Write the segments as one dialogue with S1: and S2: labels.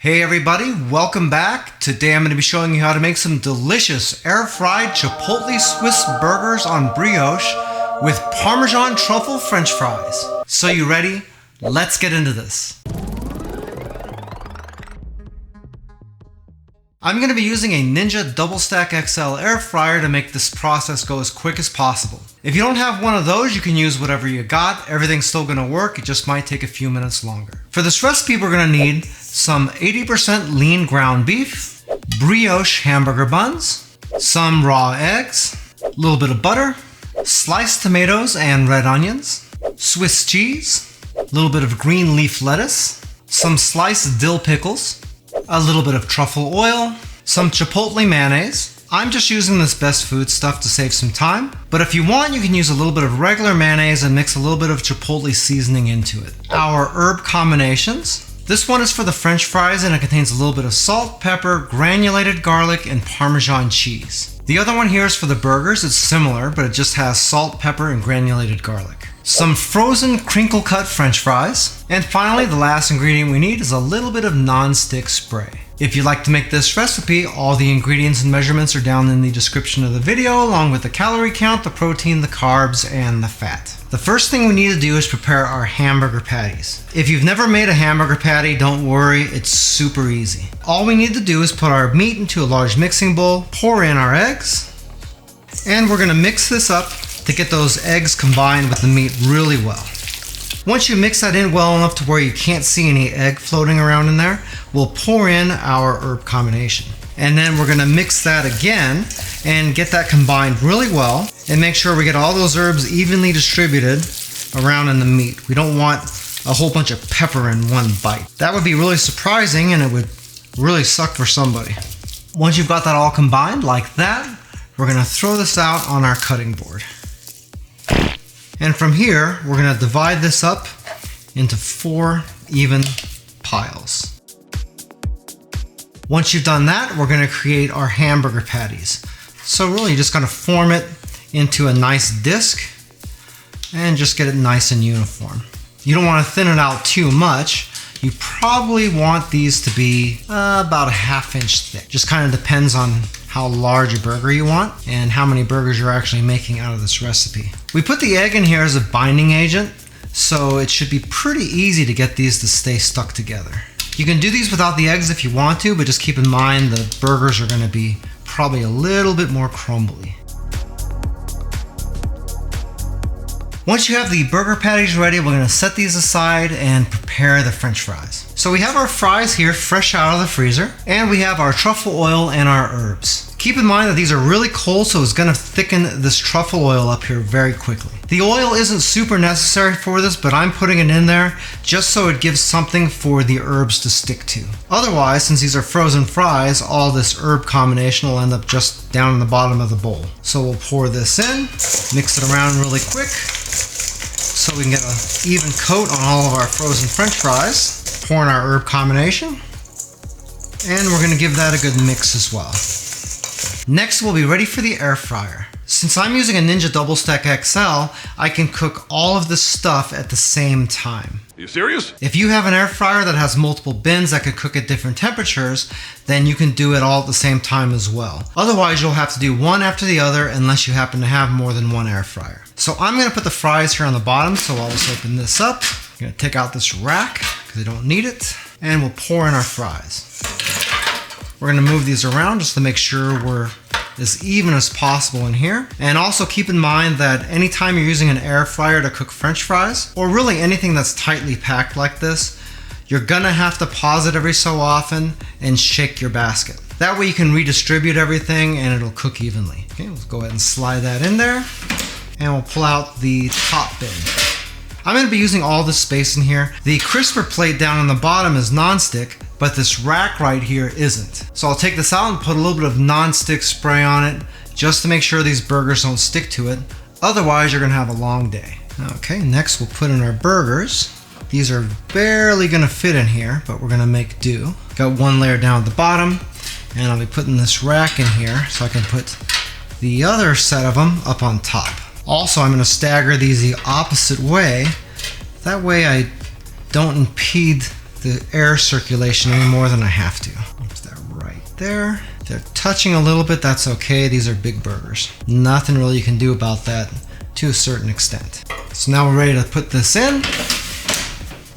S1: Hey everybody, welcome back. Today I'm going to be showing you how to make some delicious air-fried chipotle Swiss burgers on brioche with parmesan truffle french fries. So you ready? Let's get into this. I'm going to be using a Ninja Doublestack XL air fryer to make this process go as quick as possible. If you don't have one of those, you can use whatever you got. Everything's still going to work, it just might take a few minutes longer. For this recipe, we're going to need some 80% lean ground beef, brioche hamburger buns, some raw eggs, a little bit of butter, sliced tomatoes and red onions, Swiss cheese, a little bit of green leaf lettuce, some sliced dill pickles, a little bit of truffle oil, some chipotle mayonnaise. I'm just using this best food stuff to save some time, but if you want, you can use a little bit of regular mayonnaise and mix a little bit of chipotle seasoning into it. Our herb combinations. This one is for the french fries and it contains a little bit of salt, pepper, granulated garlic, and Parmesan cheese. The other one here is for the burgers. It's similar, but it just has salt, pepper, and granulated garlic. Some frozen crinkle cut french fries. And finally, the last ingredient we need is a little bit of non-stick spray. If you'd like to make this recipe, all the ingredients and measurements are down in the description of the video, along with the calorie count, the protein, the carbs, and the fat. The first thing we need to do is prepare our hamburger patties. If you've never made a hamburger patty, don't worry, it's super easy. All we need to do is put our meat into a large mixing bowl, pour in our eggs, and we're gonna mix this up to get those eggs combined with the meat really well. Once you mix that in well enough to where you can't see any egg floating around in there, we'll pour in our herb combination. And then we're gonna mix that again and get that combined really well and make sure we get all those herbs evenly distributed around in the meat. We don't want a whole bunch of pepper in one bite. That would be really surprising and it would really suck for somebody. Once you've got that all combined like that, we're gonna throw this out on our cutting board. And from here, we're gonna divide this up into 4 even piles. Once you've done that, we're gonna create our hamburger patties. So really, you're just gonna form it into a nice disc and just get it nice and uniform. You don't wanna thin it out too much. You probably want these to be about a ½ inch thick. Just kind of depends on how large a burger you want and how many burgers you're actually making out of this recipe. We put the egg in here as a binding agent, so it should be pretty easy to get these to stay stuck together. You can do these without the eggs if you want to, but just keep in mind the burgers are gonna be probably a little bit more crumbly. Once you have the burger patties ready, we're gonna set these aside and prepare the french fries. So we have our fries here fresh out of the freezer, and we have our truffle oil and our herbs. Keep in mind that these are really cold, so it's gonna thicken this truffle oil up here very quickly. The oil isn't super necessary for this, but I'm putting it in there just so it gives something for the herbs to stick to. Otherwise, since these are frozen fries, all this herb combination will end up just down in the bottom of the bowl. So we'll pour this in, mix it around really quick, so we can get an even coat on all of our frozen french fries. Pour in our herb combination, and we're gonna give that a good mix as well. Next, we'll be ready for the air fryer. Since I'm using a Ninja Doublestack XL, I can cook all of this stuff at the same time.
S2: Are you serious?
S1: If you have an air fryer that has multiple bins that could cook at different temperatures, then you can do it all at the same time as well. Otherwise, you'll have to do one after the other unless you happen to have more than one air fryer. So I'm gonna put the fries here on the bottom, so I'll just open this up. I'm gonna take out this rack, because I don't need it, and we'll pour in our fries. We're gonna move these around just to make sure we're as even as possible in here. And also keep in mind that anytime you're using an air fryer to cook french fries, or really anything that's tightly packed like this, you're gonna have to pause it every so often and shake your basket. That way you can redistribute everything and it'll cook evenly. Okay, let's go ahead and slide that in there, and we'll pull out the top bin. I'm gonna be using all this space in here. The crisper plate down on the bottom is non-stick, but this rack right here isn't. So I'll take this out and put a little bit of non-stick spray on it just to make sure these burgers don't stick to it. Otherwise, you're gonna have a long day. Okay, next we'll put in our burgers. These are barely gonna fit in here, but we're gonna make do. Got one layer down at the bottom, and I'll be putting this rack in here so I can put the other set of them up on top. Also, I'm gonna stagger these the opposite way. That way I don't impede the air circulation any more than I have to. Put that right there. If they're touching a little bit, that's okay. These are big burgers. Nothing really you can do about that to a certain extent. So now we're ready to put this in.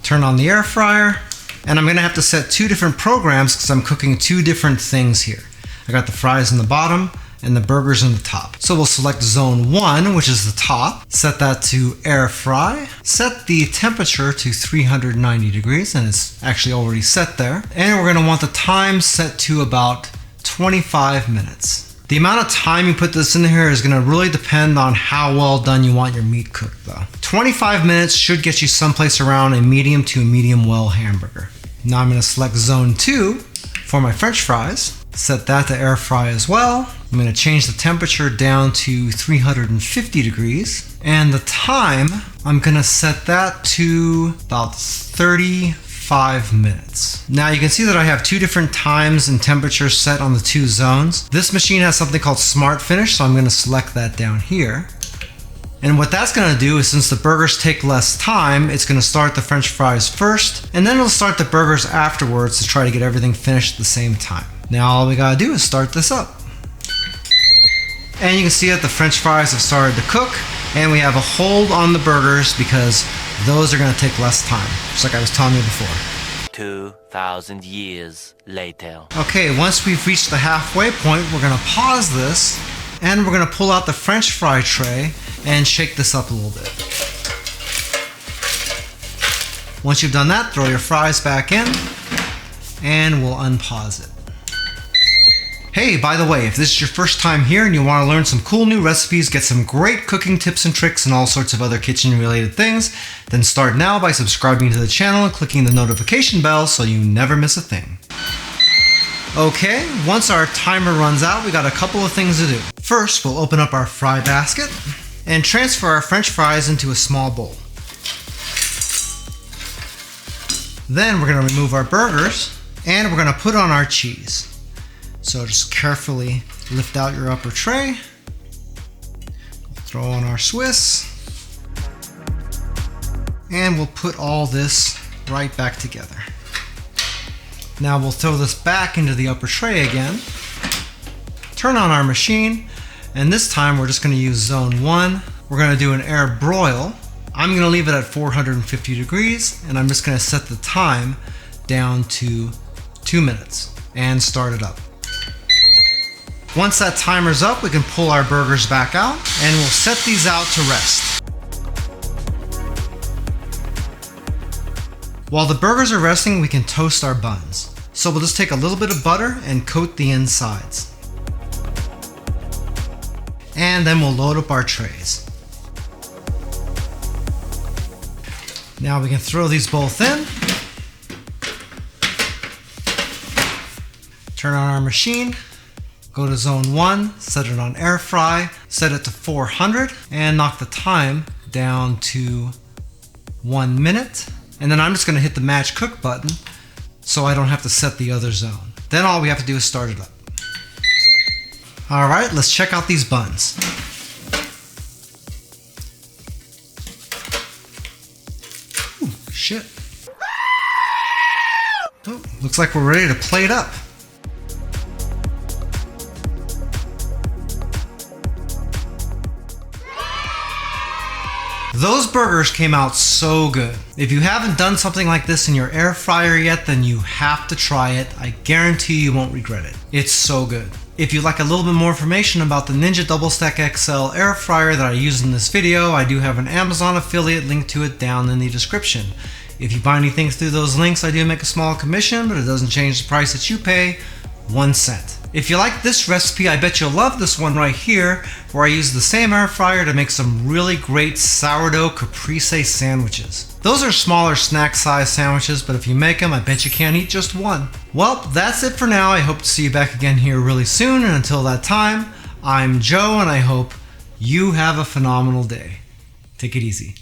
S1: Turn on the air fryer. And I'm gonna have to set two different programs because I'm cooking two different things here. I got the fries in the bottom and the burgers in the top. So we'll select zone 1, which is the top, set that to air fry, set the temperature to 390 degrees, and it's actually already set there. And we're gonna want the time set to about 25 minutes. The amount of time you put this in here is gonna really depend on how well done you want your meat cooked though. 25 minutes should get you someplace around a medium to a medium well hamburger. Now I'm gonna select zone 2 for my French fries. Set that to air fry as well. I'm gonna change the temperature down to 350 degrees. And the time, I'm gonna set that to about 35 minutes. Now you can see that I have two different times and temperatures set on the two zones. This machine has something called Smart Finish, so I'm gonna select that down here. And what that's gonna do is, since the burgers take less time, it's gonna start the French fries first, and then it'll start the burgers afterwards to try to get everything finished at the same time. Now all we gotta do is start this up. And you can see that the French fries have started to cook, and we have a hold on the burgers because those are gonna take less time, just like I was telling you before.
S2: 2,000 years later.
S1: Okay, once we've reached the halfway point, we're gonna pause this, and we're gonna pull out the French fry tray and shake this up a little bit. Once you've done that, throw your fries back in, and we'll unpause it. Hey, by the way, if this is your first time here and you want to learn some cool new recipes, get some great cooking tips and tricks and all sorts of other kitchen related things, then start now by subscribing to the channel and clicking the notification bell so you never miss a thing. Okay, once our timer runs out, we got a couple of things to do. First, we'll open up our fry basket and transfer our French fries into a small bowl. Then we're going to remove our burgers and we're going to put on our cheese. So just carefully lift out your upper tray, throw on our Swiss, and we'll put all this right back together. Now we'll throw this back into the upper tray again, turn on our machine, and this time we're just going to use zone 1. We're going to do an air broil. I'm going to leave it at 450 degrees, and I'm just going to set the time down to 2 minutes and start it up. Once that timer's up, we can pull our burgers back out, and we'll set these out to rest. While the burgers are resting, we can toast our buns. So we'll just take a little bit of butter and coat the insides. And then we'll load up our trays. Now we can throw these both in. Turn on our machine. Go to zone 1, set it on air fry, set it to 400, and knock the time down to 1 minute. And then I'm just gonna hit the match cook button so I don't have to set the other zone. Then all we have to do is start it up. All right, let's check out these buns. Ooh, shit. Oh, looks like we're ready to plate up. Those burgers came out so good. If you haven't done something like this in your air fryer yet, then you have to try it. I guarantee you won't regret it. It's so good. If you'd like a little bit more information about the Ninja Doublestack XL air fryer that I used in this video, I do have an Amazon affiliate link to it down in the description. If you buy anything through those links, I do make a small commission, but it doesn't change the price that you pay, 1 cent. If you like this recipe, I bet you'll love this one right here, where I use the same air fryer to make some really great sourdough caprese sandwiches. Those are smaller snack size sandwiches, but if you make them, I bet you can't eat just one. Well, that's it for now. I hope to see you back again here really soon, and until that time, I'm Joe, and I hope you have a phenomenal day. Take it easy.